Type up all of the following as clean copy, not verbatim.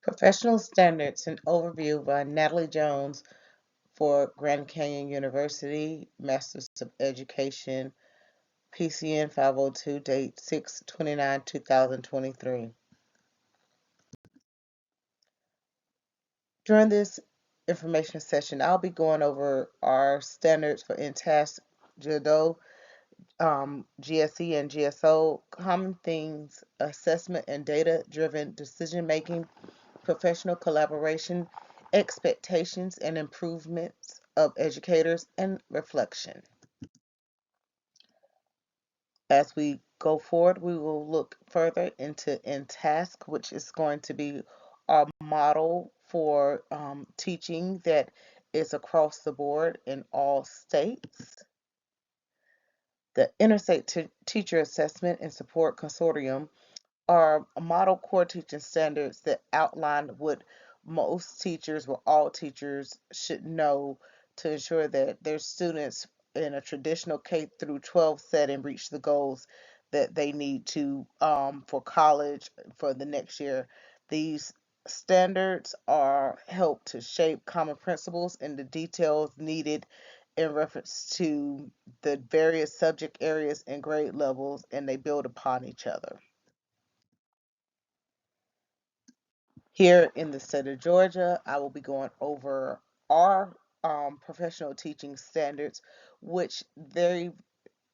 Professional Standards, an overview by Natalie Jones for Grand Canyon University, Masters of Education, PCN 502, date 6/29, 2023. During this information session, I'll be going over our standards for INTAS, JUDO, GSE, and GSO, common themes, assessment and data-driven decision-making, professional collaboration, expectations and improvements of educators, and reflection. As we go forward, we will look further into InTask, which is going to be our model for teaching that is across the board in all states. The Interstate Teacher Assessment and Support Consortium are model core teaching standards that outline what most teachers, well, all teachers should know to ensure that their students in a traditional K through 12 setting reach the goals that they need to for college for the next year. These standards are help to shape common principles and the details needed in reference to the various subject areas and grade levels, and they build upon each other. Here in the state of Georgia, I will be going over our professional teaching standards, which they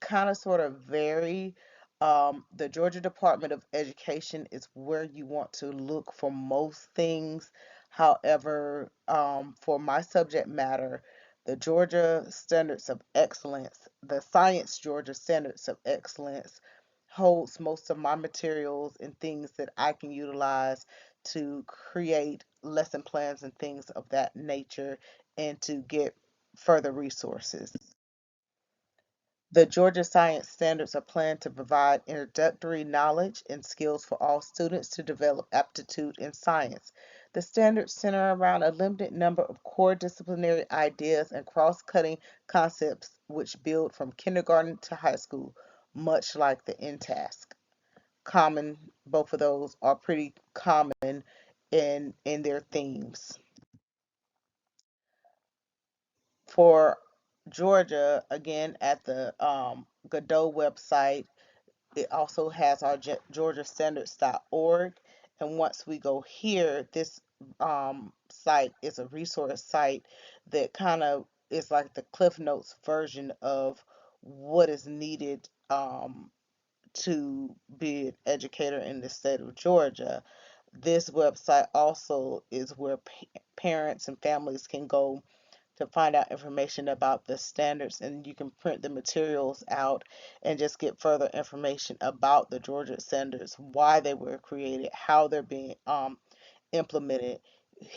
kind of sort of vary. The Georgia Department of Education is where you want to look for most things. However, for my subject matter, the Georgia Standards of Excellence, the Science Georgia Standards of Excellence, holds most of my materials and things that I can utilize to create lesson plans and things of that nature and to get further resources. The Georgia Science Standards are planned to provide introductory knowledge and skills for all students to develop aptitude in science. The standards center around a limited number of core disciplinary ideas and cross-cutting concepts which build from kindergarten to high school, much like the InTask. Both of those are pretty common in their themes. For Georgia, again at the Godot website, it also has our georgiastandards.org. And once we go here, this site is a resource site that kind of is like the Cliff Notes version of what is needed to be an educator in the state of Georgia. This website also is where parents and families can go to find out information about the standards, and you can print the materials out and just get further information about the Georgia standards, why they were created, how they're being implemented.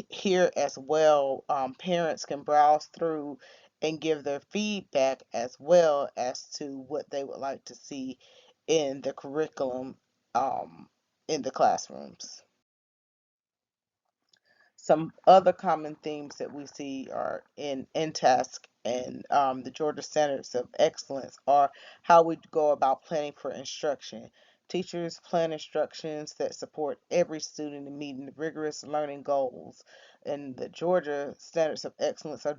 Here as well, parents can browse through and give their feedback as well as to what they would like to see in the curriculum in the classrooms. Some other common themes that we see are in task and the Georgia Standards of Excellence are how we go about planning for instruction. Teachers plan instructions that support every student in meeting the rigorous learning goals. And the Georgia Standards of Excellence are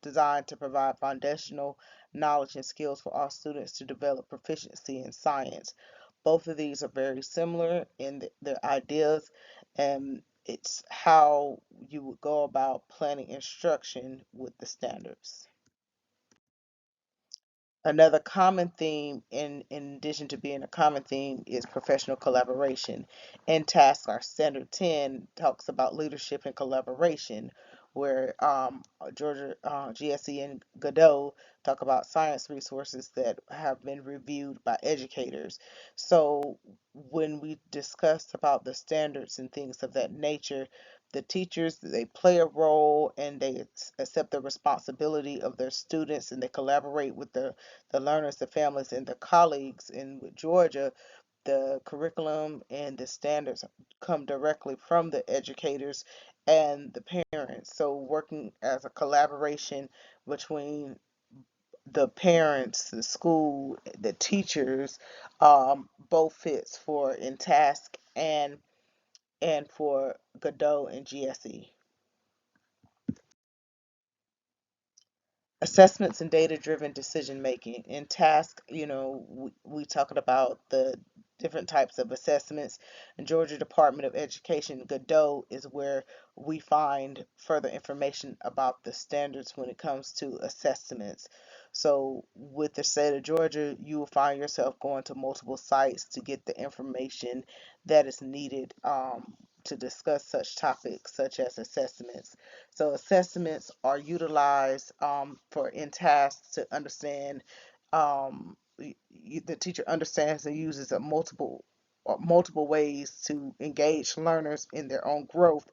designed to provide foundational knowledge and skills for all students to develop proficiency in science. Both of these are very similar in their ideas, and it's how you would go about planning instruction with the standards. Another common theme, in addition to being a common theme, is professional collaboration. And task our standard 10 talks about leadership and collaboration, where Georgia GSE and Godot talk about science resources that have been reviewed by educators. So when we discussed about the standards and things of that nature, the teachers, they play a role and they accept the responsibility of their students, and they collaborate with the learners, the families, and the colleagues. In Georgia, the curriculum and the standards come directly from the educators and the parents. So working as a collaboration between the parents, the school, the teachers, both fits for in task and and for Godot and GSE. Assessments and data driven decision making. In task, we talking about the different types of assessments. In Georgia Department of Education, Godot is where we find further information about the standards when it comes to assessments. So with the state of Georgia, you will find yourself going to multiple sites to get the information that is needed, to discuss such topics such as assessments. So assessments are utilized, for in tasks to understand. The teacher understands and uses multiple ways to engage learners in their own growth,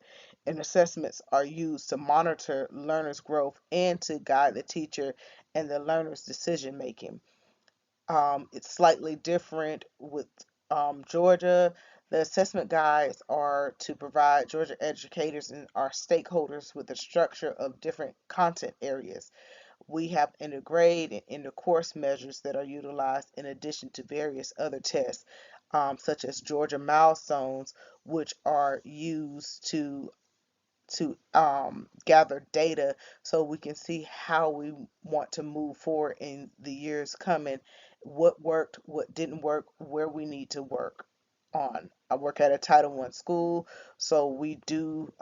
and assessments are used to monitor learners' growth and to guide the teacher and the learner's decision making. It's slightly different with, Georgia. The assessment guides are to provide Georgia educators and our stakeholders with a structure of different content areas. We have intergrade and intercourse measures that are utilized in addition to various other tests, such as Georgia milestones, which are used to gather data so we can see how we want to move forward in the years coming, what worked, what didn't work, where we need to work on. I work at a Title I school, so we do,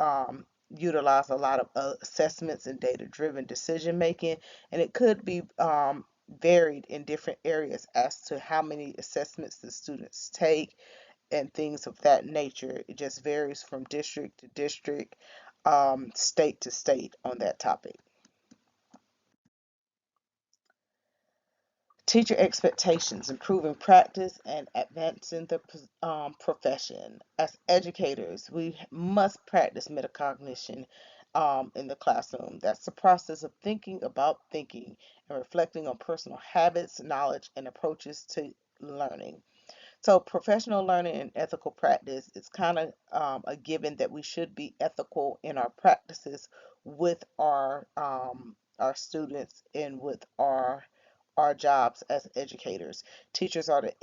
utilize a lot of assessments and data driven decision making, and it could be, varied in different areas as to how many assessments the students take and things of that nature. It just varies from district to district, state to state on that topic. Teacher expectations, improving practice and advancing the profession. As educators, we must practice metacognition, in the classroom. That's the process of thinking about thinking and reflecting on personal habits, knowledge, and approaches to learning. So professional learning and ethical practice, it's kind of, a given that we should be ethical in our practices with our students and with our jobs as educators. Teachers are to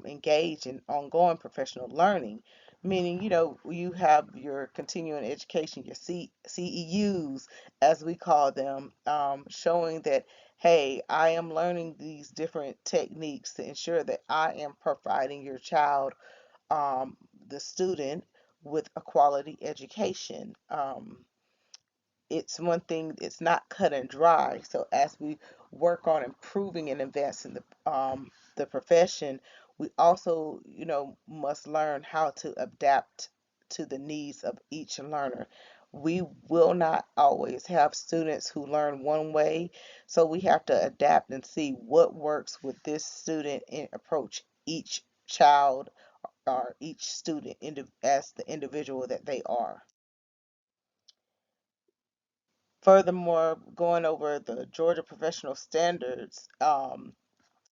engage in ongoing professional learning, meaning, you have your continuing education, your CEUs, as we call them, showing that, hey, I am learning these different techniques to ensure that I am providing your child, um, the student, with a quality education. It's one thing, it's not cut and dry. So as we work on improving and advancing the profession, we also, must learn how to adapt to the needs of each learner. We will not always have students who learn one way, so we have to adapt and see what works with this student and approach each child or each student as the individual that they are. Furthermore, going over the Georgia Professional Standards,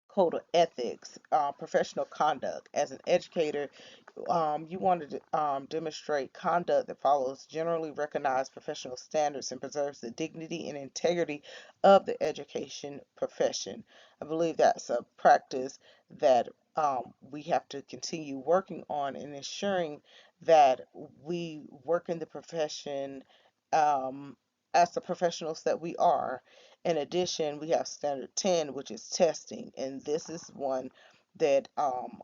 Code of Ethics, professional conduct. As an educator, you want to, demonstrate conduct that follows generally recognized professional standards and preserves the dignity and integrity of the education profession. I believe that's a practice that, we have to continue working on and ensuring that we work in the profession, um, as the professionals that we are. In addition, we have Standard 10, which is testing, and this is one that,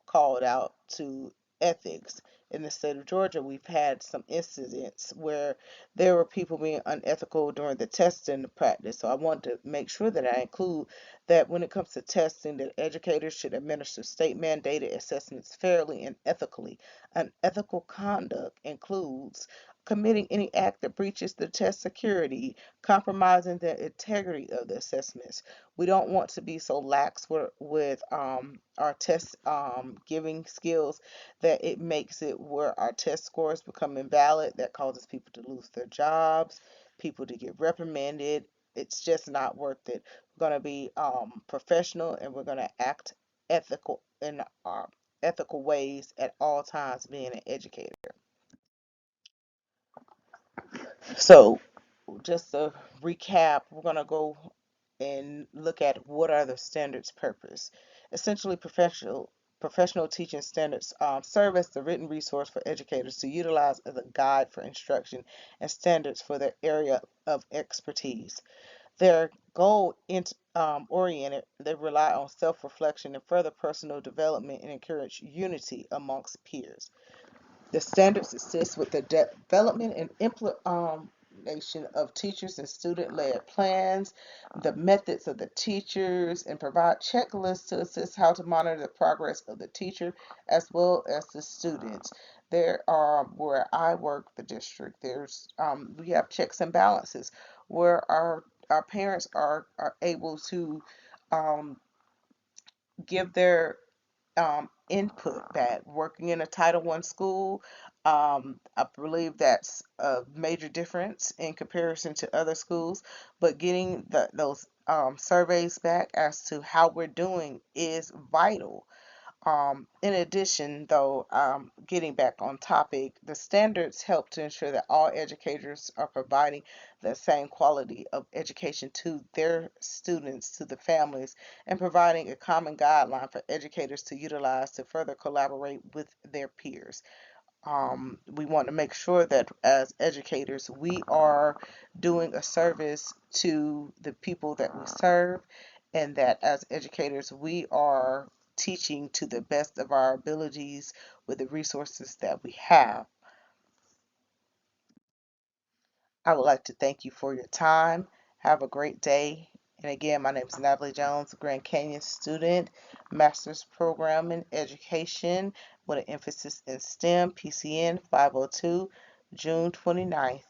called out to ethics. In the state of Georgia, we've had some incidents where there were people being unethical during the testing practice. So I want to make sure that I include that when it comes to testing, that educators should administer state mandated assessments fairly and ethically. Unethical conduct includes committing any act that breaches the test security, compromising the integrity of the assessments. We don't want to be so lax with, our test, giving skills that it makes it where our test scores become invalid. That causes people to lose their jobs, people to get reprimanded. It's just not worth it. We're going to be, professional, and we're going to act ethical in our ethical ways at all times being an educator. So just to recap, we're going to go and look at what are the standards purpose. Essentially, professional teaching standards serve as the written resource for educators to utilize as a guide for instruction and standards for their area of expertise. They're goal oriented. They rely on self-reflection and further personal development and encourage unity amongst peers. The standards assist with the development and implementation of teachers and student-led plans, the methods of the teachers, and provide checklists to assist how to monitor the progress of the teacher as well as the students. There are where I work, the district. There's we have checks and balances where our parents are able to um, give their input back. Working in a Title I school, I believe that's a major difference in comparison to other schools. But getting those surveys back as to how we're doing is vital. In addition, though, getting back on topic, the standards help to ensure that all educators are providing the same quality of education to their students, to the families, and providing a common guideline for educators to utilize to further collaborate with their peers. We want to make sure that as educators, we are doing a service to the people that we serve, and that as educators, we are teaching to the best of our abilities with the resources that we have. I would like to thank you for your time. Have a great day. And again, my name is Natalie Jones, Grand Canyon student, master's program in education with an emphasis in STEM, PCN 502, June 29th.